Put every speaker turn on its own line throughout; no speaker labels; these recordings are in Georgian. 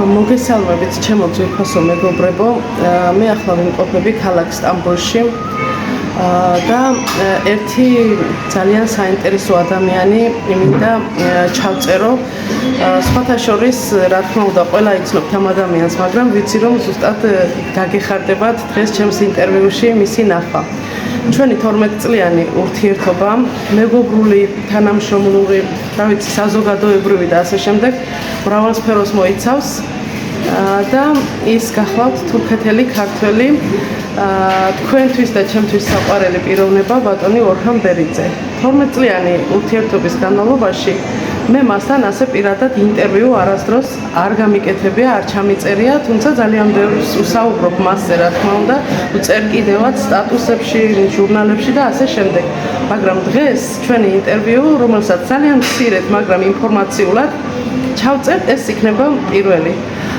მოგესალმებით, ჩემო ძვირფასო მეგობრებო. მე ახლა ვიმყოფები ქალაქ სტამბოლში და ერთი ძალიან საინტერესო ადამიანი მინდა ჩავწერო. სხვათა შორის, რა თქმა უნდა, ყველა იცნობთ ამ ადამიანს, მაგრამ ვიცი რომ ზუსტად გაგეხარდებათ დღეს ჩემს ინტერვიუში მისი ნახვა. ჩვენი 12 წლიანი ურთიერთობა, მეგობრული, თანამშრომლური, რა ვიცი, საზოგადოებრივი და ასე შემდეგ, მრავალ სფეროს მოიცავს და ის გახლავთ თურქეთელი ქართველი თქვენთვის და ჩემთვის საყვარელი პიროვნება ბატონი ორჰან ბერიძე. 12 წლიანი ურთიერთობის განმავლობაში მე მასთან ასე პირადად ინტერვიუ არასდროს არ გამიკეთებია, არ ჩამიწერია, თუმცა ძალიან ბევრს ვსაუბრობ მასზე, რა თქმა უნდა, ვწერ კიდევაც სტატუსებში, ჟურნალებში და ასე შემდეგ. მაგრამ დღეს ჩვენი ინტერვიუ, რომელსაც ძალიან მცირედ, მაგრამ ინფორმაციულად ჩავწერთ, ეს იქნება პირველი.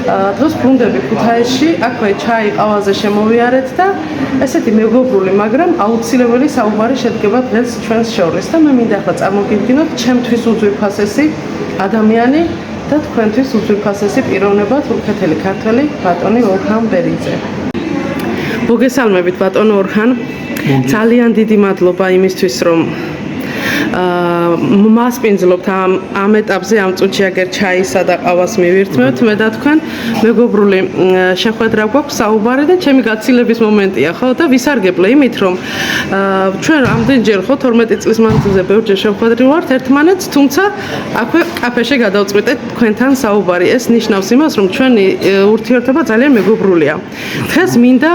დღეს ბრუნდები ქუთაისში, აქვე ჩაი ყავაზე შემოვიარეთ და ესეთი მეგობრული, მაგრამ აუცილებელი საუბარი შედგება დღეს ჩვენს შორის და მე მინდა ახლა წარმოგიდგინოთ ჩემთვის უძვირფასესი ადამიანი და თქვენთვის უძვირფასესი პიროვნება თურქეთელი ქართველი ბატონი ორჰან ბერიძე. მოგესალმებით ბატონო ორჰან. ძალიან დიდი მადლობა იმისთვის, რომ მასპინძლობთ ამ ეტაპზე ამ წუთში აგერ ჩაისა და ყავას მივირთმევთ მე და თქვენ მეგობრული შეხვედრა გვაქვს საუბარი და ჩემი გაცილების მომენტია ხო და ვისარგებლე იმით რომ ჩვენ ამდენჯერ ხო 12 წლის მანძილზე ბევრჯერ შევხვედრივართ ერთმანეთს თუმცა აქვე კაფეში გადავწყვიტეთ თქვენთან საუბარი ეს ნიშნავს იმას რომ ჩვენი ურთიერთობა ძალიან მეგობრულია დღეს მინდა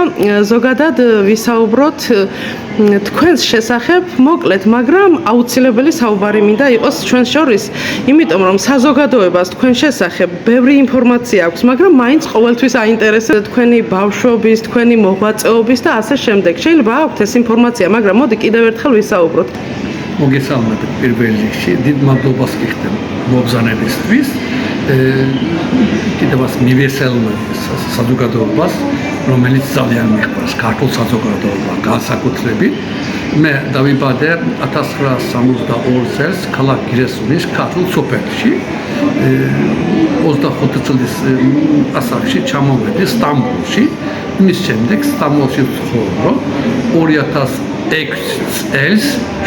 ზოგადად ვისაუბროთ თქვენს შესახებ მოკლედ მაგრამ აუცილებელი საუბარი მინდა იყოს ჩვენს შორის, იმიტომ რომ საზოგადოებას თქვენ შესახებ ბევრი ინფორმაცია აქვს, მაგრამ მაინც ყოველთვის აინტერესებს თქვენი ბავშვობის, თქვენი მოღვაწეობის და ასე შემდეგ. შეიძლება აქვთ ეს ინფორმაცია, მაგრამ მოდი კიდევ ერთხელ ვისაუბროთ.
მოგესალმებით პირველ რიგში, დიდ მადლობას გიხდებ მობრძანებისთვის. კიდევაც მივესალმებ საზოგადოებას, რომელიც ძალიან მიყვარს ქართულ საზოგადოებას, განსაკუთრებით. მე დავიბადე 1972 წელს ქალაქ გირესუნის ქართულ სოფელში. 25 წლის ასაკში ჩამოვედი სტამბოლში. მის შემდეგ სტამბოლში ვცხოვრობ. 2006 წელს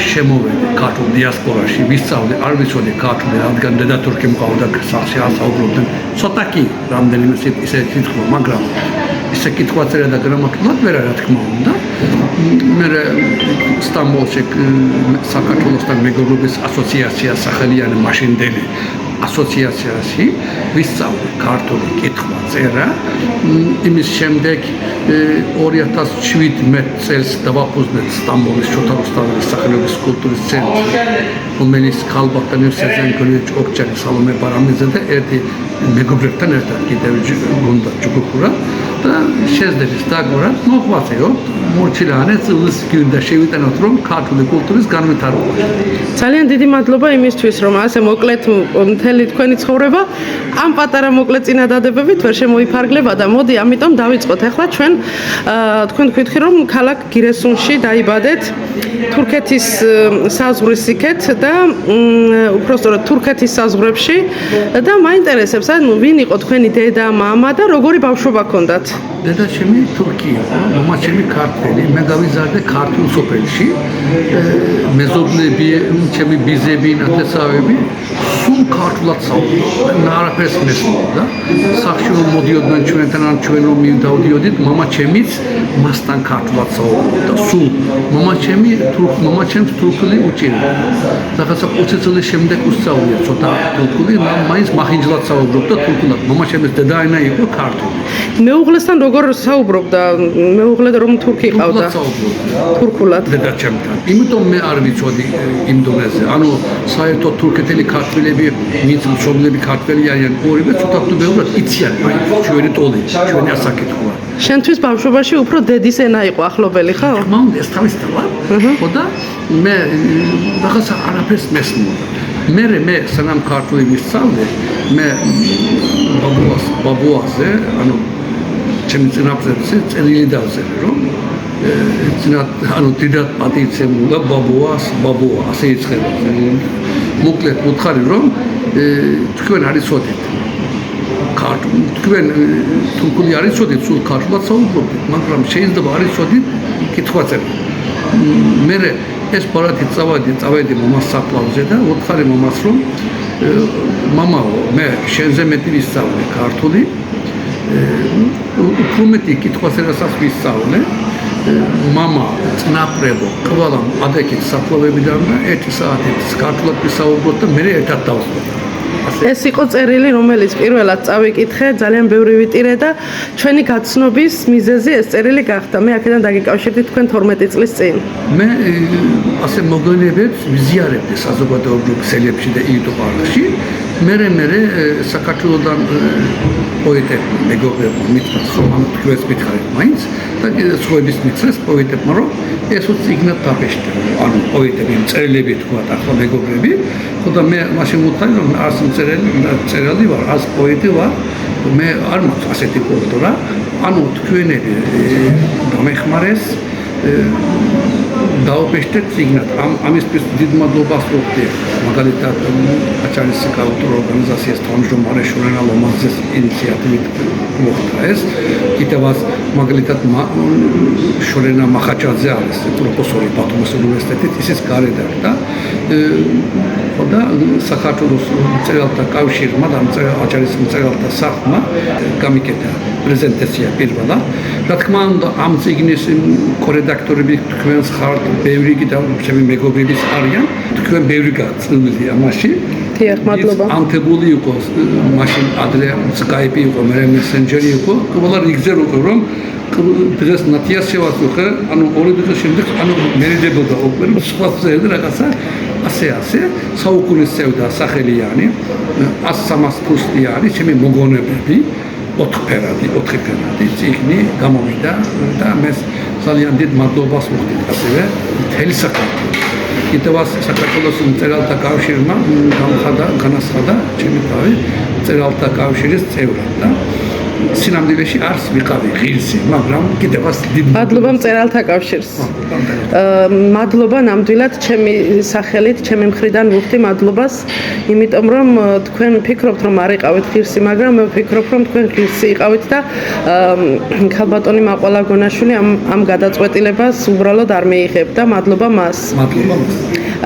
შემოვედი ქართულ დიასპორაში. ვისწავლე, არ ვიცოდი ქართული, რადგან დედა თურქი მყავდა სახში ასაუბრობდნენ. ცოტა კი რამდენიმე ისე კითხვა, მაგრამ ისე კითხვაწერა და გრამატულად ვერა რა თქმა უნდა. მე სტამბოლში საქართველოსთან მეგობრობის ასოციაცია სახელიანი მაშინდელი ასოციაციაში ვისწავლე ქართული კითხვაწერა. იმის შემდეგ 2017 წელს დავაფუძნეთ სტამბოლის შოთა რუსთაველის სახელობის კულტურის ცენტრი, რომელიც ქალბატონ სეზენკოვიჩ ოქჩანი სალომე ბარამიძე და ერთი მეგობრებთან ერთად კიდევ გუნდა ჯგუფურა და შეძლების დაგვრა მოღვაწეო მორჩილანე წელს გინდა შევიტანოთ რომ ქართული კულტურის განვითარება.
ძალიან დიდი მადლობა იმისთვის რომ ასე მოკლედ მთელი თქვენი ცხოვრება ამ პატარა მოკლედ წინადადებებით ვერ შემოიფარგლება და მოდი ამიტომ დავიწყოთ ახლა ჩვენ თქვენ თქვით რომ ქალაქ გირესუნში დაიბადეთ თურქეთის საზღვრის იქეთ და უпростоრად თურქეთის საზღვრებში და მაინტერესებს ანუ ვინ იყო თქვენი დედა, მამა და როგორი ბავშვობა ჰქონდათ?
დედა ჩემი თურქია, მამა ჩემი ქართველი, მე გავიზარდე ქართულ სოფელში. მეზობლები, ჩემი ბიზები, ნათესავები სულ ქართულად საუბრობდნენ, არაფერს მესმოდა. სახში რომ მოდიოდნენ ჩვენთან, ან ჩვენ რომ დავდიოდით, მამა ჩემიც მასთან ქართულად საუბრობდა. სულ მამა ჩემს თურქული უჭირდა. რაღაცა 20 წლის შემდეგ უსწავლია ცოტა თურქული, მაინც მახინჯლად საუბრობდა თურქულად. მამა ჩემს დედაენა იყო ქართული.
მეუღლესთან როგორ საუბრობდა? მეუღლე რომ თურქი ყავდა. თურქულად.
დედა ჩემთან. იმიტომ მე არ ვიცოდი იმ დონეზე. ანუ საერთოდ თურქეთელი ქართველები, ვინც მშობლები ქართველი არიან, ორივე ცოტა თუ ბევრად იციან ჩვენი ტოლი, ჩვენი ასაკეთქვა.
შენთვის ბავშვობაში უფრო დედის ენა იყო ახლობელი, ხო?
მომ ეს თავისთავად. ხო და მე რაღაცა არაფერს მესმოდა. მე სანამ ქართული ვისწავლე, მე ბაბუაზე, ანუ ჩემი წინაპრებზე წელილი დავზერე, რომ ანუ დიდად პატივცემულა ბაბუა, ასე იწყება. მოკლედ უთხარი რომ თქვენ არ იცოდეთ თქვენ თურქული არ იცოდით, სულ ქართულად საუბრობთ, მაგრამ შეიძლება არ იცოდით კითხვაწერა. მე ეს ბარათი წავედი მომას საფლავზე და ვუთხარი მომას რომ მამაო, მე შენზე მეტი ვისწავლე ქართული, უფრო მეტი კითხვაწერასაც ვისწავლე. მამა წნაპრებო, ყველამ ადექით საფლავებიდან და 1 საათით ქართულად ვისაუბროთ და მე ერთად დავსვათ.
ეს იყო წერილი, რომელიც პირველად წავიკითხე, ძალიან ბევრი ვიტირე და ჩვენი გაცნობის მიზეზი ეს წერილი გახდა. მე აქედან დაგიკავშირდი თქვენ 12 წლის წინ.
მე ასე მოგვიანებებს ვიზიარებდი საზოგადოებრივ ქსელებში და იუტუბ-არხში. მე საქართველოსთან პოეტებმა მეგობრებმა მითხრას, რომ ამ თქვენს მითხარით მაინც და სხვების მითხრას პოეტებმა, რომ ეს უციგნად დაბეჭდა. ანუ პოეტები, მწერლები თქვა, ახლა მეგობრები, ხოდა მე მაშინ ვუთხარი, რომ არც მწერალი ვარ, არც პოეტი ვარ, მე არ მაქვს ასეთი კულტურა. ანუ თქვენები გამეხმარეს დაუპეშტეთ ციგნად. ამისთვის დიდ მადლობას ვუხდით. მაგალითად, აჩარის კულტურულ ორგანიზაციას თავმჯდომარე შორენა ლომაძეს ინიციატივით მოხდა ეს. კიდევაც მაგალითად შორენა მახაჩაძე არის პროფესორი ბათუმის უნივერსიტეტით, ისიც გარედან და ხოდა საქართველოს მწერალთა კავშირმა და აჩარის მწერალთა სახლმა გამიკეთა პრეზენტაცია პირველად. რა თქმა უნდა, ამ წიგნის კორედაქტორები თქვენს ხართ, ბევრი კიდევ ჩემი მეგობრების არიან, თქვენ ბევრი გაწნილი ამაში.
დიახ, მადლობა.
ანთებული იყო მაშინ ადრე Skype იყო, მე Messenger-ი იყო, ყველა რიგზე რომ დღეს ნათიას შევაწუხე, ანუ 2 დღის შემდეგ, ანუ მერიდებოდა ოქროს სხვა წერდა რაღაცა, ასე საუკუნის წევდა სახელიანი, 100-300 ფუსტიანი, ჩემი მოგონებები, 4 წიგნი გამოვიდა და მე ძალიან დიდ მადლობას ვუხდით ასევე მთელი საქართველოს. კიდევაც საქართველოს მწერალთა კავშირმა განაცხადა ჩემი თავი მწერალთა კავშირის წევრად და სინამდვილეში არც ვიყავი ღირსი, მაგრამ კიდევაც დიდ
მადლობა მწერალთა კავშირს. მადლობა ნამდვილად ჩემი სახელით, ჩემი მხრიდან ვუხდი მადლობას, იმიტომ რომ თქვენ ფიქრობთ რომ არ იყავით ღირსი, მაგრამ მე ვფიქრობ რომ თქვენ ღირსი იყავით და ქალბატონი მაყვალა გონაშვილი ამ გადაწყვეტილებას უბრალოდ არ მიიღებდა. მადლობა მას.
მადლობა.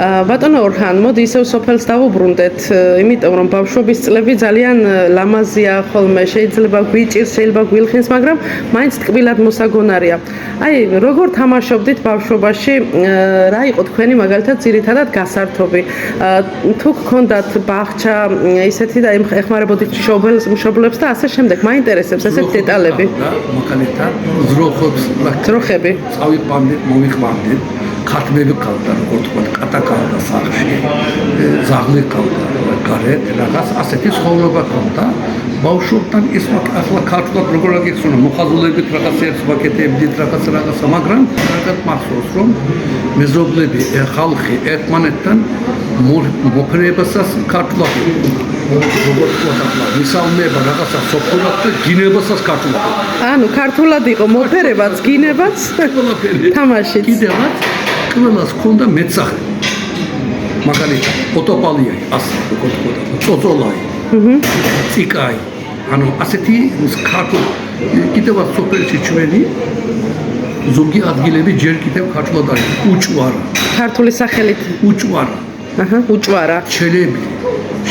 ბატონო ორჰან, მოდი ისევ სოფელს დავუბრუნდეთ, იმიტომ რომ ბავშვობის წლები ძალიან ლამაზია ხოლმე, შეიძლება გვიჭირს, შეიძლება გვილხინს, მაგრამ მაინც ტკბილად მოსაგონარია. აი, როგორ თამაშობდით ბავშვობაში, რა იყო თქვენი მაგალითად ძირითადად გასართობი? თუ გქონდათ ბაღჩა, ისეთი და ეხმარებოდით მშობლებს და ასე შემდეგ, მაინტერესებს ესეთ დეტალები.
მაგალითად,
ძროხები.
წავიყვანდით, მომიყვანდით. ქართმები ყავდა, როგორც თქვა, კატა ყავდა სახლში, ზაღლი ყავდა გარეთ, რაღაც ასეთი ცხოვრება ყავდა. ბავშვობთან ის ახლა ქართულად როგორ აგიხსნა, მოხაზულებით რაღაცებს ვაკეთებდით, რაღაცა, მაგრამ რაღაც მახსოვს, რომ მეზობლები, ხალხი ერთმანეთთან მოფრინებასაც ქართულად როგორც თქვა, მისალმება რაღაცა სოფლად და გინებასაც ქართულად.
ანუ ქართულად იყო მოფერებაც, გინებაც, თამაშიც.
კიდევაც ყველას ჰქონდა მეცახე. მაგალითად, ოტოპალიაი, ასე როგორც თქვა, წოწოლაი. ციკაი. ანუ ასეთი ქართულ კიდევაც სოფელში ჩვენი ზოგი ადგილები ჯერ კიდევ ქართულად არის. უჭვარა.
ქართული სახელით.
უჭვარა.
უჭვარა.
ჩელები,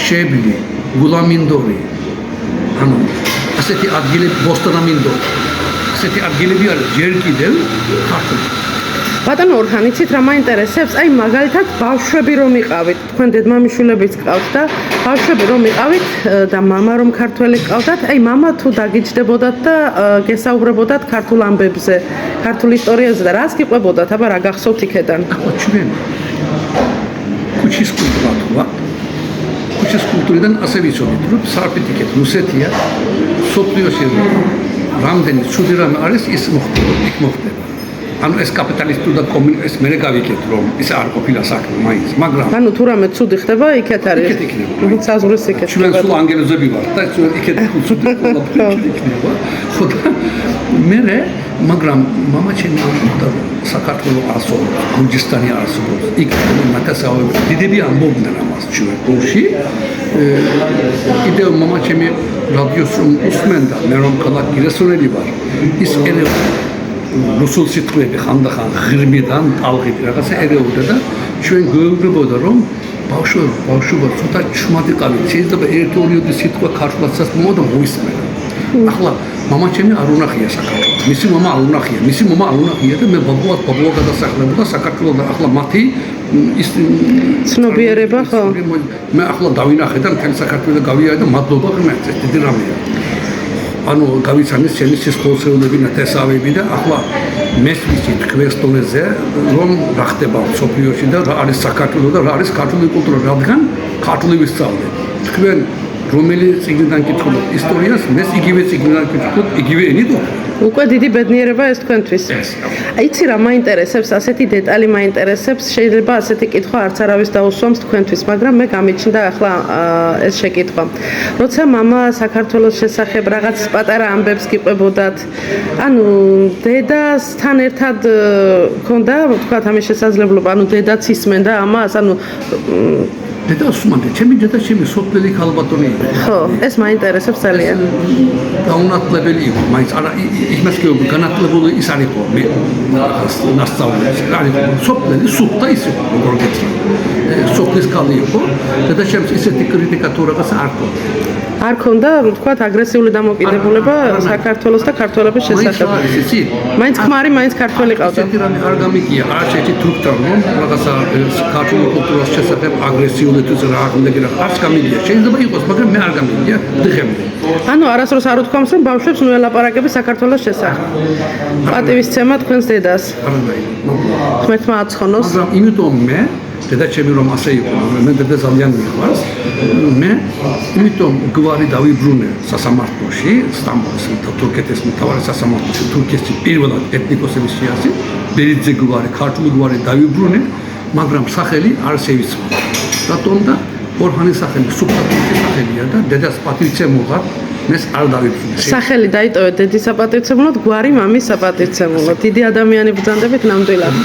შებლი, გულამინდორი. ანუ ასეთი ადგილები ბოსტონამინდორი. ასეთი ადგილები არის ჯერ კიდევ ქართული.
ბატონო ორჰან, იცით რა მაინტერესებს? აი მაგალითად ბავშვები რომ იყავით, თქვენ დედმამიშვილებიც ყავთ და ბავშვები რომ იყავით და მამა რომ ქართველი ყავდათ, აი მამა თუ დაგიჯდებოდათ და გესაუბრებოდათ ქართულ ამბებზე, ქართულ ისტორიაზე და რას გიყვებოდათ, აბა რა გახსოვთ იქედან?
ახლა ჩვენ ქუჩის კულტურა თქვა. ქუჩის კულტურიდან ასე ვიცოდით, რომ საფრთხეთ რუსეთია, სოფლიოში რამდენი ცუდი რამ არის ის მოხდება. ანუ ეს კაპიტალისტური და კომუნისტი მე გავიქეთ რომ ის არ ყოფილა საქმე მაინც, მაგრამ
ანუ თუ რამე ცუდი ხდება, იქეთ არის.
იქეთ იქნება.
საზღვრის იქეთ.
ჩვენ სულ ანგელოზები ვართ და ჩვენ იქეთ ცუდი იქნება. ხოდა მე მაგრამ მამა ჩემი ამბობდა საქართველოს ასოებს, გურჯისტანი ასოებს. იქ მათასავე დიდები ამბობდნენ ამას ჩვენ გულში. კიდევ მამა ჩემი რადიოს რომ უსმენდა, მე რომ ქალაქ გირესონელი ვარ, ის რუსულ სიტყვები ხანდახან ღრმიდან, ტალღით რაღაცა ერეოდა და ჩვენ გვეუბნებოდა რომ ბავშვობა ცოტა ჩუმადიყავით, შეიძლება ერთ-ორი სიტყვა ქართულადაც მომოდა მოისმენა. ახლა მამა ჩემი არ უნახია საქართველოს. მისი მამა არ უნახია და მე ბაბუა გადასახლებოდა საქართველოს. ახლა მათი ის
ცნობიერება ხო?
მე ახლა დავინახე და მთელი საქართველოს გავიარე და მადლობა ღმერთს, ეს დიდი რამეა. ანუ გავიცანეს ჩემი სისხლოსეულები ნათესავები და ახლა მესვიცი თქვენს დონეზე რომ რა ხდება სოფლიოში და რა არის საქართველოს და რა არის ქართული კულტურა, რადგან ქართული ვისწავლე. თქვენ რომელი წიგნიდან კითხულობთ ისტორიას, მეს იგივე წიგნიდან კითხულობთ, იგივე ენით.
უკვე დიდი ბედნიერება ეს თქვენთვის. იცი რა მაინტერესებს, ასეთი დეტალი მაინტერესებს, შეიძლება ასეთი კითხვა არც არავის დაუსვამს თქვენთვის, მაგრამ მე გამიჩნდა ახლა ეს შეკითხვა. როცა მამა საქართველოს შესახებ რაღაც პატარა ამბებს გიყვებოდათ, ანუ დედასთან ერთად ქონდა, თქვათ ამის შესაძლებლობა, ანუ დედაც ისმენდა ამას, ანუ
დედა უსმენდა, ჩემი დედა ჩემი სოფლელი ქალბატონი იყო.
ხო, ეს მაინტერესებს ძალიან.
გაუნათლებელი იყო, მაინც არა იმას გეუბნები, განათლებული ის არ იყო, მე ნასწავლებელი არ იყო, სოფლელი სუფთა ის იყო, როგორ გეტყვი. სოფლის ქალი იყო, დედა ჩემს ისეთი კრიტიკა თუ რაღაცა არ ქონდა.
არ ქონდა, თქვათ, აგრესიული დამოკიდებულება საქართველოს და ქართველების შესახებ. მაინც ქმარი, მაინც ქართველი ყავდა.
ესეთი რამე არ გამიგია, არ შეჭი თურქთან რომ რაღაცა ქართული კულტურის შესახებ აგრესიული თუ რა აღდგენა არც გამიგია. შეიძლება იყოს, მაგრამ მე არ გამიგია დღემდე.
ანუ არასდროს არ უთქვამს, რომ ბავშვებს ნუ ელაპარაკები საქართველოს შესახებ. პატივისცემა თქვენს დედას. ღმერთმა აცხონოს.
მაგრამ იმიტომ მე დედა ჩემი რომ ასე იყო, მე დედა ძალიან მიყვარს. მე იმიტომ გვარი დავიბრუნე სასამართლოში, სტამბოლის თურქეთის მთავარი სასამართლოში, თურქეთის პირველად ეთნიკოსების შეასი, ბერიძე გვარი, ქართული გვარი დავიბრუნე, მაგრამ სახელი არ შევიცვალა. რატომ და ორფანის სახელი სუბტიტრის სახელია და დედას პატივცემულად მეს არ დავიბრუნე.
სახელი დაიტოვეთ დედის საპატივცემულოდ, გვარი მამის საპატივცემულოდ. დიდი ადამიანი ბრძანდებით ნამდვილად.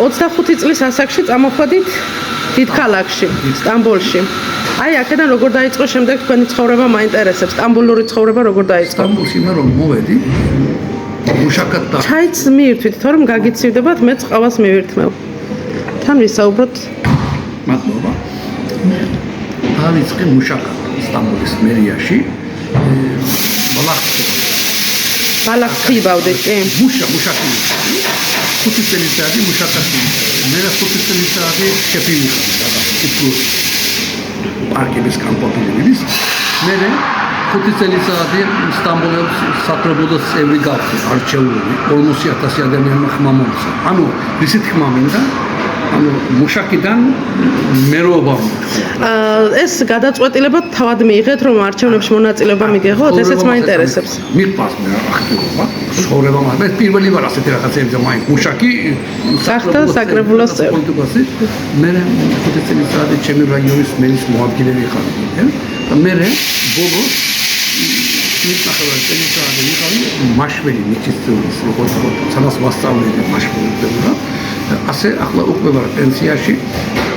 25 წლის ასაკში წამოხვედით დიდ ქალაქში, სტამბოლში. აი, აქედან როგორ დაიწყო შემდეგ თქვენი ცხოვრება მაინტერესებს. სტამბოლური ცხოვრება როგორ დაიწყო?
სტამბოლში მე რომ მოვედი, მუშაკად და
ჩაიც მიირთვით, თორემ გაგიცივდებათ, მეც ყავას მივირთმევ. თან ვისაუბროთ.
მადლობა. დავიწყე მუშაკად სტამბოლის მერიაში.
ბალახი ბავდეთ, კი?
მუშაკი. 5 წელიწადი მუშაკად. მე 5 წელიწადი შეფი ვიყავ და პარკების კამპოტილის. მე 5 წელიწადი სტამბოლის სატრობოდოს წევრი გავხდი, არჩეული 40,000 ადამიანმა ხმა მომცა. ანუ ისეთ ხმა მინდა ანუ მუშაკიდან მეროობა.
ეს გადაწყვეტილება თავად მიიღეთ, რომ არჩევნებში მონაწილეობა მიგიღოთ, ესეც მაინტერესებს.
მიყვარს მე ახლა ცხოვრება მაგრამ პირველი ვარ ასეთი რაღაცებზე მაინც მუშაკი
სახთა საკრებულოს წევრი.
მე 5 წელიწადი ჩემი რაიონის მერის მოადგილე ხარ და მე ბოლოს მიწახლა წელიწადი ვიყავი მაშველი მიწისწვლის როგორც სადაც ვასწავლები მაშველებდა. ასე ახლა უკვე ვარ პენსიაში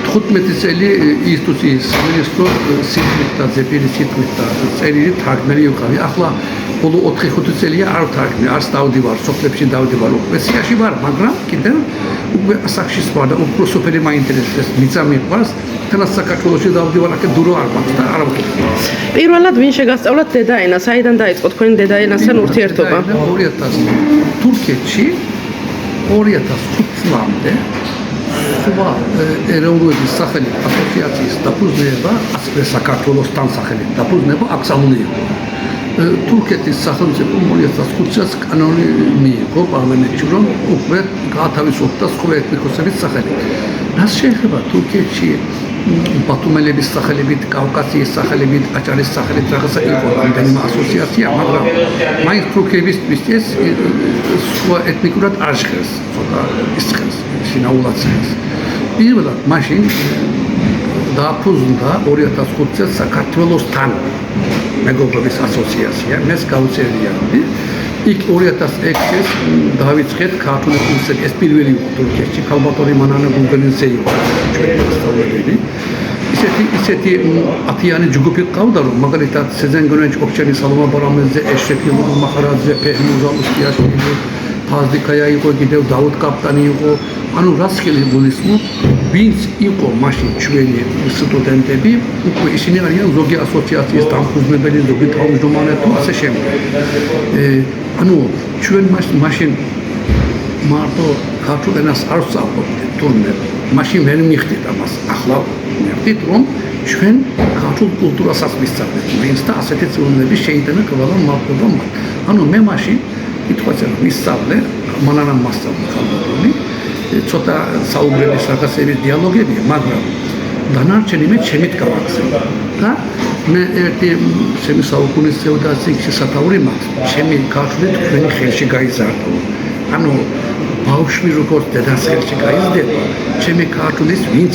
15 წელი ინსტიტუტის სამინისტრო სიტყვით და ზეპირის სიტყვით და წერილი თარგმნელი ვიყავი. ახლა ბოლო 4-5 წელია არ ვთარგმნე, არც დავდივარ სოფლებში დავდივარ პენსიაში ვარ, მაგრამ კიდევ უკვე ასაკში ვარ და უფრო სოფელი მაინტერესებს, მიწა მიყვარს. თანაც საქართველოში დავდივარ, აქ დურო არ მაქვს და არ ვქნა.
პირველად ვინ შეგასწავლათ დედაენა? საიდან დაიწყო თქვენი დედაენასთან ურთიერთობა?
2000 თურქეთში 2005 წლამდე სხვა ეროვნების სახელით ასოციაციის დაფუძნება, ასე საქართველოსთან სახელით დაფუძნება აკცალული იყო. თურქეთის სახელმწიფო 2005 წელს კანონი მიიღო პარლამენტში, რომ უკვე გაათავისუფლდა სხვა ეთნიკოსების სახელით. რაც შეეხება თურქეთში ბათუმელების სახელებით, კავკასიის სახელებით, აჭარის სახელით რაღაცა იყო რამდენიმე ასოციაცია, მაგრამ მაინც თურქებისთვის ეს სხვა ეთნიკურად არ ჟღერს, ცოტა ის ჟღერს, შინაურად ჟღერს. პირველად მაშინ დააფუძნდა 2005 წელს საქართველოსთან მეგობრობის ასოციაცია, მეს გავწერიანდი. იქ 2006 წელს დავიწყეთ ქართული კურსები, ეს პირველი იყო თურქეთში, ქალბატონი მანანა გულგენიძე იყო ჩვენი მასწავლებელი. ისეთი ათიანი ჯგუფი ყავდა, რომ მაგალითად სეზენგონეჯ ოქჩენი სალომა ბარამეზე, ეშრეფი მახარაძე, ფეჰმი ზალუსტიაშვილი, ფაზდიქაია იყო, კიდევ დავუდ კაპტანი იყო. ანუ რას ხელი გულისხმობ, ვინც იყო მაშინ ჩვენი სტუდენტები, უკვე ისინი არიან ზოგი ასოციაციის დამფუძნებელი, ზოგი თავმჯდომარე თუ ასე შემდეგ. ანუ ჩვენ მაშინ მარტო ქართულ ენას არ ვსწავლობდით თურმე, მაშინ ვერ მიხდით ამას. ახლა მივხვდით, რომ ჩვენ ქართულ კულტურასაც ვისწავლეთ, მაინც და ასეთი წვრილები შეიტანა ყველა მარტო მათ. ანუ მე მაშინ კითხვაზე ვისწავლე, მანანამ მასწავლე ქალბატონი, ცოტა საუბრების რაღაცების დიალოგებია, მაგრამ დანარჩენი მე ჩემით გავაქცე და მე ერთი ჩემი საუკუნის ცევდაციკში სათაური მაქვს, ჩემი ქართული თქვენი ხელში გაიზარდო. ანუ ბავშვი როგორც დედას ხელში გაიზრდება, ჩემი ქართულის ვინც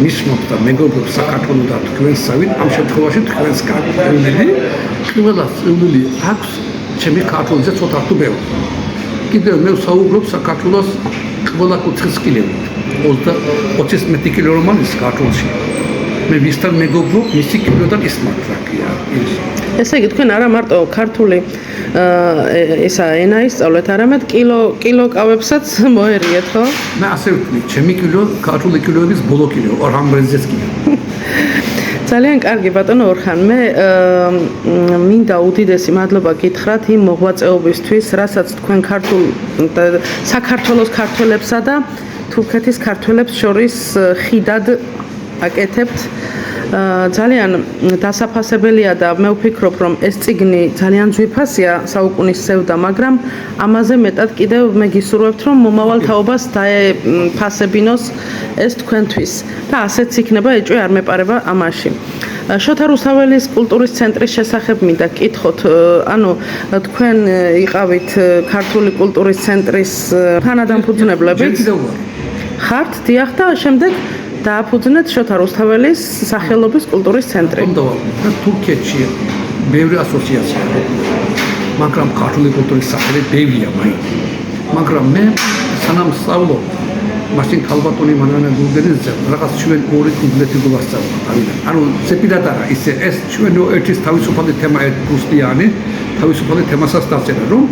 მისმოთ და მეგობრობს საქართველოს და თქვენსავით, ამ შემთხვევაში თქვენს ქართველები ყველა წვლილი აქვს ჩემი ქართულზე ცოტა თუ ბევრი. კიდევ მე ვსაუბრობ საქართველოს ყველა კუთხის კილებით. 20 მეტი კილო რომ არის ქართულში. მე ვისთან მეგობრობ, მისი კილოდან ის მატრაკია.
ესე იგი თქვენ არა მარტო ქართული ისა ენა ისწავლეთ, არამედ კილოკავებსაც მოერიეთ, ხო?
მე ასე ვთვლი, ჩემი კილო ქართული კილოების ბოლო კილო, რამბრეზეც კილო.
ძალიან კარგი ბატონო ორხან, მე მინდა უდიდესი მადლობა გითხრათ იმ მოღვაწეობისთვის, რასაც თქვენ საქართველოს ქართველებსა და თურქეთის ქართველებს შორის ხიდად აკეთებთ. ძალიან დასაფასებელია და მე ვფიქრობ, რომ ეს წიგნი ძალიან ძვირფასია საუკუნის სევდა, მაგრამ ამაზე მეტად კიდევ მე გისურვებთ, რომ მომავალ თაობას დაეფასებინოს ეს თქვენთვის და ასეც იქნება, ეჭვი არ მეპარება ამაში. შოთა რუსთაველის კულტურის ცენტრის შესახებ მინდა გკითხოთ, ანუ თქვენ იყავით ქართული კულტურის ცენტრის თანადამფუძნებლებით. ხართ, დიახ და შემდეგ დააფუძნეთ შოთა რუსთაველის სახელობის კულტურის ცენტრი.
თურქეთში ბევრი ასოციაცია, მაგრამ ქართული კულტურის სახელი ბევრია მაინც. მაგრამ მე სანამ სწავლობ, მაშინ ქალბატონი მანანა გულდენიძე რაღაც ჩვენ ორი კუნძულეთი გვასწავლა. ანუ ზეპირად არა, ისე ეს ჩვენ ერთის თავისუფალი თემა ერთგულიანი, თავისუფალი თემასაც დაწერა, რომ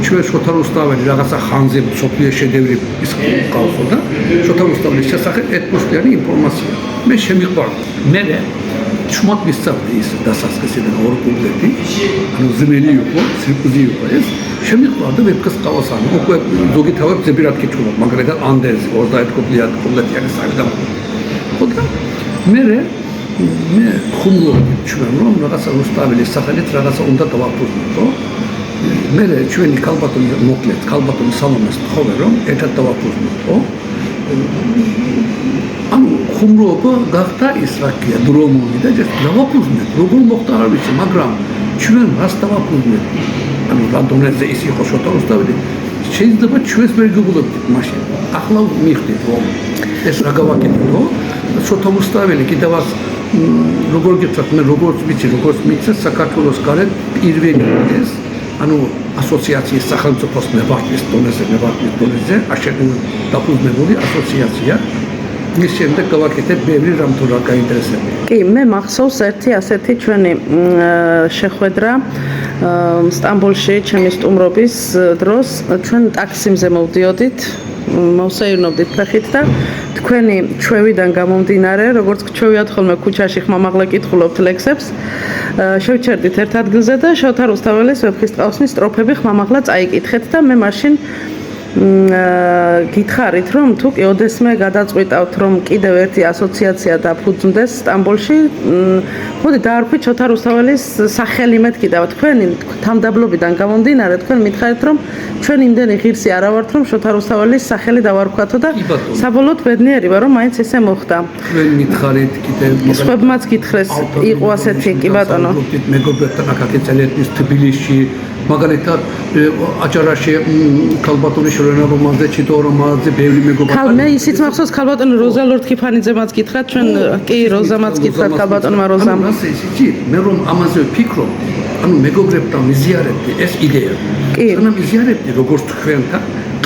ჩვენ შოთა რუსთაველი რაღაცა ხანზე სოფლიო შედევრი ის ყავსო და შოთა რუსთაველის შესახებ ერთგულიანი ინფორმაცია. მე შემიყვარდა. მე შმოთ ვისწავლე ის დასასწრებიდან ორი კუნძულეთი, ანუ ზმელი იყო, სირკუზი იყო ეს. შემიყვარდა ვეფქას ყავასანი, უკვე ზოგი თავებს ზეპირად კითხულობ, მაგალითად ანდერზი 21 კუნძულიანი საერთოდ. ხოდა მე ხუმრობდი ჩვენ რომ რაღაცა რუსთაველის სახელით რაღაცა უნდა დავაფუძნო. მე ჩვენი ქალბატონი მოკლედ ქალბატონი სალომეს თხოვე რომ ერთად დავაფუძნო. ანუ ხუმრობა გახდა ის რაკია დრომული და ჯერ დავაფუძნეთ. როგორ მოხდა არ ვიცი, მაგრამ ჩვენ რას დავაფუძნეთ? ანუ რადონეზე ის იყო შოთა რუსთაველი. შეიძლება ჩვენს ვერ გიგულობდით მაშინ. ახლა მიხდით რომ ეს რა გავაკეთო? შოთა რუსთაველი კიდევაც როგორ გიწყოთ მე როგორც ვიცი, როგორც მიცეს საქართველოს გარეთ პირველი ეს ანუ ასოციაციის სახელმწიფოს ნებართვის დონეზე დაფუძნებული ასოციაცია. მის შემდეგ გავაკეთეთ ბევრი რამ თუ რა გაინტერესებია.
კი, მე მახსოვს ერთი ასეთი ჩვენი შეხვედრა სტამბოლში ჩემი სტუმრობის დროს, ჩვენ ტაქსიმზე მოვდიოდით, მოვსეირნობდით ფეხით და თქვენი ჩვევიდან გამომდინარე, როგორც ჩვევიათ ხოლმე ქუჩაში ხმამაღლა კითხულობთ ლექსებს, შევჩერდით ერთ ადგილზე და შოთა რუსთაველის ვეფხისტყაოსნის სტროფები ხმამაღლა წაიკითხეთ და მე მაშინ გითხარით, რომ თუ კი ოდესმე გადაწყვიტავთ, რომ კიდევ ერთი ასოციაცია დაფუძნდეს სტამბოლში, მოდი დაარქვით შოთა რუსთაველის სახელი მეთქიდა. თქვენი თანამდებობიდან გამომდინარე, თქვენ მითხარით, რომ ჩვენ იმდენი ღირსი არა ვართ, რომ შოთა რუსთაველის სახელი დავარქვათო და საბოლოოდ ბედნიერი ვარ, რომ მაინც ესე მოხდა.
თქვენ მითხარით კიდევ
სხვებმაც გითხრეს, იყო ასეთი, კი ბატონო.
მეგობრებთან აქ ეცალეთ თბილისში, მაგალითად აჭარაში ქალბატონი შორენა რომანზე, ჩიტო რომანზე ბევრი მეგობრები.
მე ისიც მახსოვს ქალბატონი როზა ლორთქიფანიძემაც გითხრათ, ჩვენ კი როზამაც გითხრათ ქალბატონმა როზამ.
მე რომ ამაზე ვფიქრობ, ანუ მეგობრებთან მიზიარებდი ეს იდეა.
კი.
სანამ მიზიარებდი როგორც თქვენთან,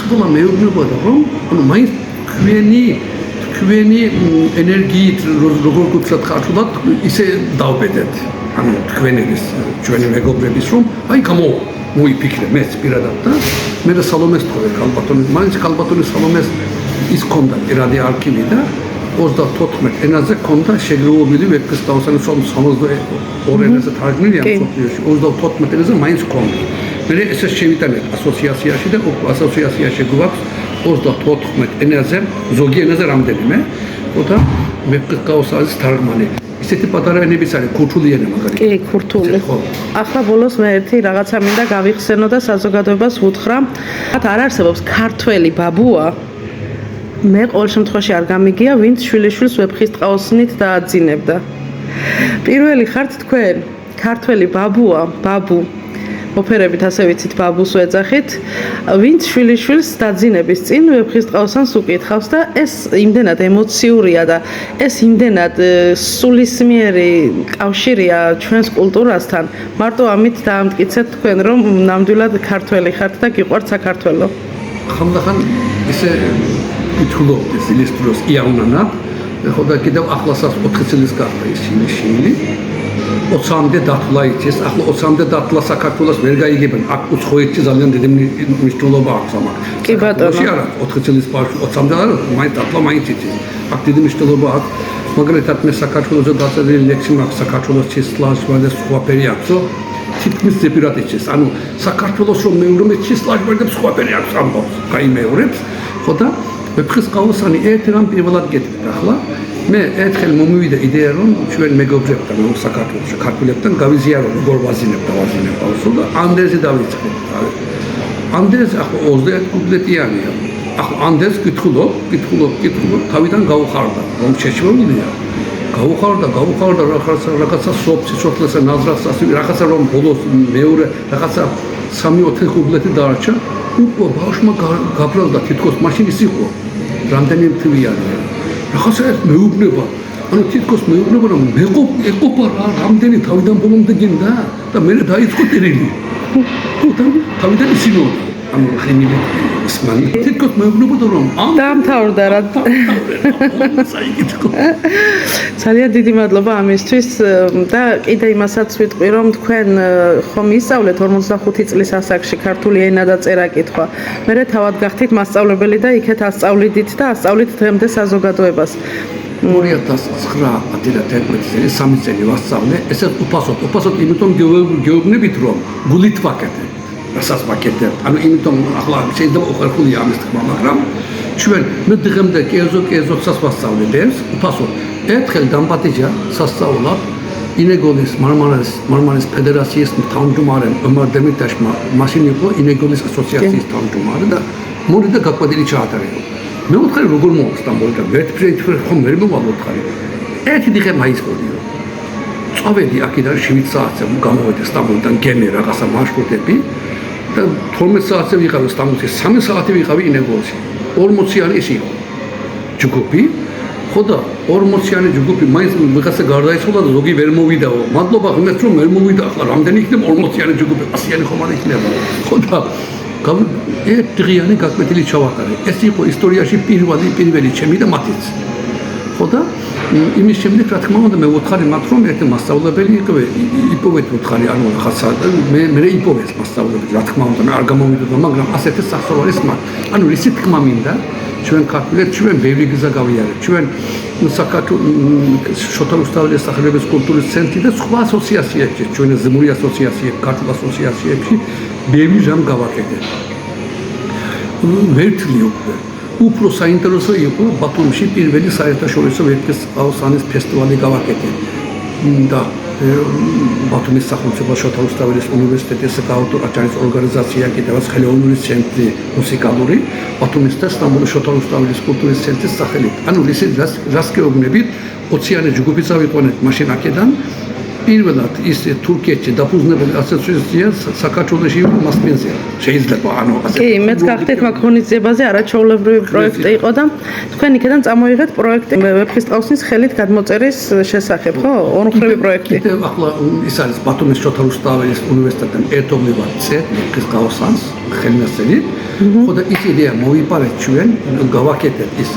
ყველა მეუბნებოდა რომ ანუ მაინც თქვენი ენერგიით როგორ გქცევთ ქართულად ისე დავბედეთ ანუ თქვენების ჩვენი მეგობრების რომ აი მოიფიქრე მეც პირადად და მე და სალომეს თქვენ ქალბატონი მაინც ქალბატონი სალომეს ის ქონდა პირადი არქივი და 34 ენაზე ქონდა შეგროვებული ვეფხის დაუსანის 62 ენაზე თარგმნილია მსოფლიოში 34 ენაზე მაინც ქონდა მე ესე შევიტანეთ ასოციაციაში და ასოციაციაში გვაქვს 34 ენაზე ზოგი ენაზე რამდენიმე ხოთა ვეფხის დაუსანის თარგმანი ისეთი პატარა ენებიც არის ქურთული ენა მაგალითად
კი ქურთული ახლა ბოლოს მე ერთი რაღაცა მინდა გავიხსენო და საზოგადოებას ვუთხრა არ არსებობს ქართველი ბაბუა მე ყოველ შემთხვევაში არ გამიგია ვინც შვილიშვილს ვეფხის ტყაოსნით დააძინებდა პირველი ხართ თქვენ ქართველი ბაბუა ბაბუ ოფერებით ასე ვიცით ბაბუს ვეძახით ვინც შვილიშვილს დაძინების წინ ვეფხის ტყაოსანს უკითხავს და ეს იმდენად ემოციურია და ეს იმდენად სულისმიერი კავშირია ჩვენს კულტურასთან მარტო ამით დაამტკიცეთ თქვენ რომ ნამდვილად ქართველი ხართ და გიყვართ საქართველო
ხანდახან ესე ითულობ ეს ილუსტროს იავნანა ხო და კიდევ ახლასაც 4 წლის გახდა ის შიმილი 20-მდე დათვლა იცის ახლა 20-მდე დათვლა საქართველოს ვერ გაიგებენ აქ უცხოეთში ძალიან დიდი მნიშვნელობა აქვს ამას
კი ბატონო
არა 4 წლის ბავშვი 20-მდე არა მაინც დათვლა მაინც იცის აქ დიდი მნიშვნელობა აქვს მაგალითად მე საქართველოს დაწერილი ლექსი მაქვს საქართველოს ჩისლაჟვა და სხვაფერი აქვს თითქმის ზეპირად იცის ანუ საქართველოს რომ მეურვე ჩისლაჟვა და სხვაფერი აქვს ამბობს გაიმეორებს ხო და ვეფხის ტყაოსანი ერთ რამ პირველად გეტყვით ახლა მე ერთხელ მომივიდა იდეა რომ ჩვენ მეგობრებთან რომ საქართველოს ქართველებთან გავიზიარო როგორ ვაზინებ დავსულ და ანდერზე დავიწყე ანდერს ახლა 30 კუბლეტიანია ახლა ანდერს კითხულობ თავიდან გავუხარდა რომ შეშმოვილია გავუხარდა რაღაცა სოფლისა ნაზრახს რაღაცა რომ ბოლოს მეორე რაღაცა 3-4 კუბლეტი დარჩა უკვე ბავშვმა გაბრალდა თითქოს მაშინ ის იყო რამდენი თვიანი რაღაცა მეუბნება ანუ თითქოს მეუბნება რომ ეყოფა რამდენი თავიდან ბოლომდე გინდა და მე დაიწყო ტერილი თავიდან ისინოდა ანუ ხენილი ისმანი თითქოს მეუბნებოდა რომ
დაამთავრდა რა ძალიან დიდი მადლობა ამისთვის და კიდე იმასაც ვიტყვი რომ თქვენ ხომ ისწავლეთ 45 წლის ასაკში ქართული ენა და წერა კითხვა მე თავად გახდით მასწავლებელი და იქეთ ასწავლიდით და ასწავლით დღემდე საზოგადოებას
2009 წელი 3 წელი ვასწავლე ესე უფასოდ იმიტომ გეუბნებით რომ გულით ვაკეთებ რასაც ვაკეთებ ანუ იმიტომ ახლა შეიძლება უხერხული ამის თქმა მაგრამ ჩვენ მე დღემდე კერძო სასწავლებლებს უფასოდ ერთხელ დამპატიჟა სასწაულად ინეგოლის მარმარეს ფედერაციის თავმჯდომარე ომარ დემიტაშმა მაშინ იყო ინეგოლის ასოციაციის თავმჯდომარე და მოვიდა გაკვეთილი ჩაატარებინა მე ვთქვი როგორ მოვსტამბოლი და ვერტფრენჩ ხომ ვერ მოვალოთხარი ერთი დღე მაისკოდიო წავედი აქედან 7 საათზე გამოვედი სტამბოლიდან გემი რაღაცა მარშრუტები და 12 საათზე ვიყავი სტამბოლში 3 საათი ვიყავი ინეგოლში 40-იანი ის იყო ჯგუფი ხო და 40-იანი ჯგუფი მაინც ვიღაცა გარდაიცვალა და ზოგი ვერ მოვიდაო მადლობა ღმერთს რომ ვერ მოვიდა ახლა რამდენი იქნება 40-იანი ჯგუფი 100-იანი ხომ არ იქნება ხო და ერთ დღიანი გაკვეთილი ჩავატარე ეს იყო ისტორიაში პირველი ჩემი და მათიც ხო და იმის შემდეგ რა თქმა უნდა მე ვუთხარი მათ რომ ერთი მასწავლებელი იპოვეთ ვუთხარი ანუ ხაცა მე იპოვეს მასწავლებელი რა თქმა უნდა მე არ გამომიდოდა მაგრამ ასეთი სახსოვარის მაგ ანუ ისეთი თქმა მინდა ჩვენ ქართველებს ჩვენ ბევრი გზა გავიარეთ ჩვენ საქართველოს შოთა რუსთაველის სახელობის კულტურის ცენტრი და სხვა ასოციაციებში ჩვენ ზმური ასოციაციები ქართულ ასოციაციებში ბევრი რამ გავაკეთეთ ვერტლი უფრო საინტერესო იყო ბათუმში პირველი საერთაშორისო ვეფხის ტყაოსანის ფესტივალი გავაკეთე და ბათუმის სახელმწიფო შოთა რუსთაველის უნივერსიტეტის საავტორ ორგანიზაცია კიდევაც ხელოვნური ცენტრი მუსიკალური ბათუმის და სტამბოლის შოთა რუსთაველის კულტურის ცენტრის სახელით ანუ რას გეუბნებით 20-იანი ჯგუფი წავიყვანეთ მაშინ აქედან პირველად ის თურქეთში დაფუძნებული ასოციაცია საქართველოში მასპინძია. შეიძლება ანუ ასე.
კი, მეც გახდით მაგ ღონისძიებაზე არაჩვეულებრივი პროექტი იყო და თქვენ იქიდან წამოიღეთ პროექტი ვეფხისტყაოსნის ხელით გადმოწერის შესახებ, ხო? ორმხრივი პროექტი.
კიდევ ახლა ის არის ბათუმის შოთა რუსთაველის უნივერსიტეტთან ერთობლივად წერ ვეფხისტყაოსანს ხელნაწერი. ხო და ის იდეა მოვიპარეთ ჩვენ, გავაკეთეთ ის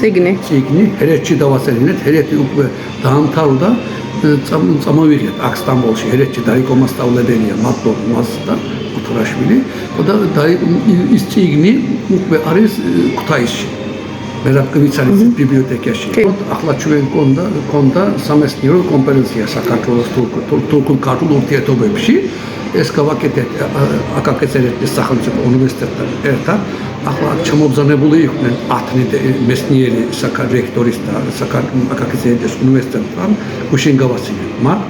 წიგნი,
ერეთში დავასწრინეთ, ერეთი უკვე დაამთავრდა წამოვიღეთ აქ სტამბოლში, ერეთში დაიკო მასწავლებელია მადლობ მას და უთრაშვილი, ხო და ის წიგნი უკვე არის ქუთაისში. მერაბკევიცარის ბიბლიოთეკაში. ახლა ჩვენ გქონდა სამეცნიერო კონფერენცია საქართველოს თურქულ-ქართულ ურთიერთობებში. ეს გავაკეთეთ აკაკეცერეთის სახელმწიფო უნივერსიტეტთან ერთად. ახლა ჩამობზანებული იყვნენ 10 მეცნიერი რექტორის და აკაკეცერეთის უნივერსიტეტთან გუშინ გავასწინეთ მათ.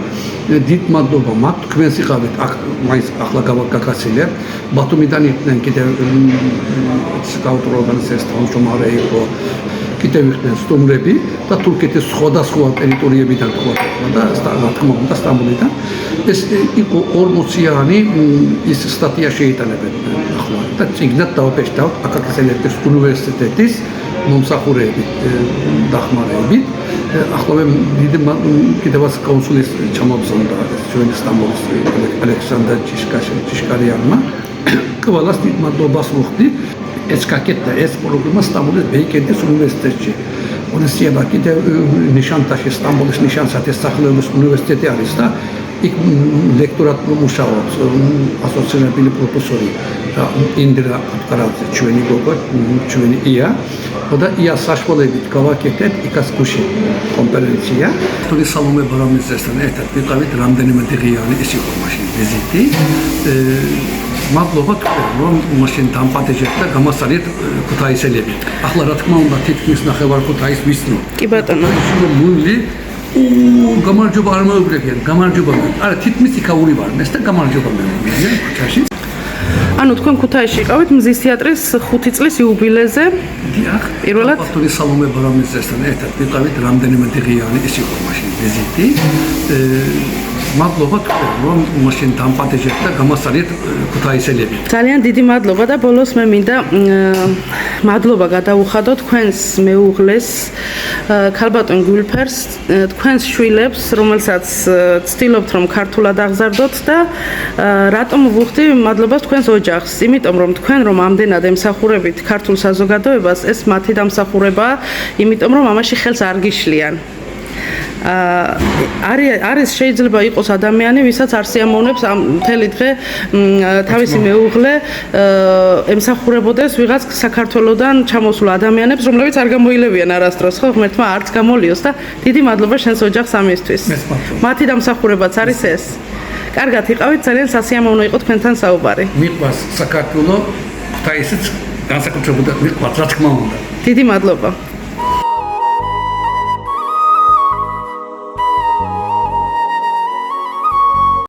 დიდ მადლობა მათ, თქვენს იყავით აქ მაინც ახლა გაგაცილებ. ბათუმიდან იყვნენ კიდევ საკულტურო ორგანიზაციის თავმჯდომარე იყო, კიდევ იყვნენ სტუმრები და თურქეთის სხვადასხვა ტერიტორიებიდან და რა თქმა უნდა სტამბოლიდან. ეს იყო 40-იანი ის სტატია შეიტანებენ ახლა და წიგნად დავაფეშტავთ აკაკეცერეთის უნივერსიტეტის მომსახურეებით დახმარებით. ახლა მე კიდევაც კონსულის ჩამობზონდა ჩვენი სტამბოლის ალექსანდრ ჭიშკარიანმა. ყველას დიდ მადლობას ვუხდი. ეს გაკეთდა ეს პროგრამა სტამბოლის ბეიკენდის უნივერსიტეტში. უნივერსიტეტი კიდევ ნიშანტაში სტამბოლის ნიშანსათის სახელობის უნივერსიტეტი არის და იქ ლექტორად მუშაობს ასოცირებული პროფესორი ინდრა კუტკარაძე, ჩვენი გოგო, ჩვენი ია. და ია საშუალებით გავაკეთეთ იქაც გუშინ კონფერენცია. თორი სალომე ბარამიძესთან ერთად ვიყავით რამდენიმე დღიანი ის იყო მაშინ ვიზიტი. მადლობა თქვენ რომ მაშინ დამპატეჟეთ და გამასწავლეთ ქუთაისელები. ახლა რა თქმა უნდა თითქმის ნახევარ ქუთაის ვიცნობ.
კი ბატონო.
გამარჯობა არ მოუგრებიან, გამარჯობა. არა, თითქმის იქაური ვარ, ეს და გამარჯობა მეუბნებიან ქუთაისში.
ანუ თქვენ ქუთაისში იყავით მზის თეატრის 5 წლის იუბილეზე.
დიახ.
პირველად
თორი სალომე ბარამიძესთან ერთად ვიყავით რამდენიმე დღიანი ის იყო მაშინ ვიზიტი. მადლობა თქვენ რომ მაშინ დამპატეჟეთ და გამასწავლეთ ქუთაისელები.
ძალიან დიდი მადლობა და ბოლოს მე მინდა მადლობა გადაუხადო თქვენს მეუღლეს ქალბატონ გულფერს, თქვენს შვილებს, რომელსაც ცდილობთ რომ ქართულად აღზარდოთ და რატომ ვუხდი მადლობას თქვენს ოჯახს, იმიტომ რომ თქვენ რომ ამდენად ემსახურებით ქართულ საზოგადოებას, ეს მათი დამსახურებაა, იმიტომ რომ ამაში ხელს არ გიშლიან. არის შეიძლება იყოს ადამიანი, ვისაც არ სიამოვნებს ამ მთელი დღე თავისი მეუღლე ემსახურებოდეს ვიღაც საქართველოსდან ჩამოსულ ადამიანებს, რომლებიც არ გამოილებიან არასდროს, ხო, ღმერთმა არც გამოლიოს და დიდი მადლობა შენს ოჯახს ამისთვის. მათი დამსახურებაც არის ეს. კარგად იყავით, ძალიან სასიამოვნო იყო თქვენთან საუბარი.
მიყვარს საქართველო, ქუთაისიც განსაკუთრებულად მიყვარს, რა თქმა უნდა.
დიდი მადლობა.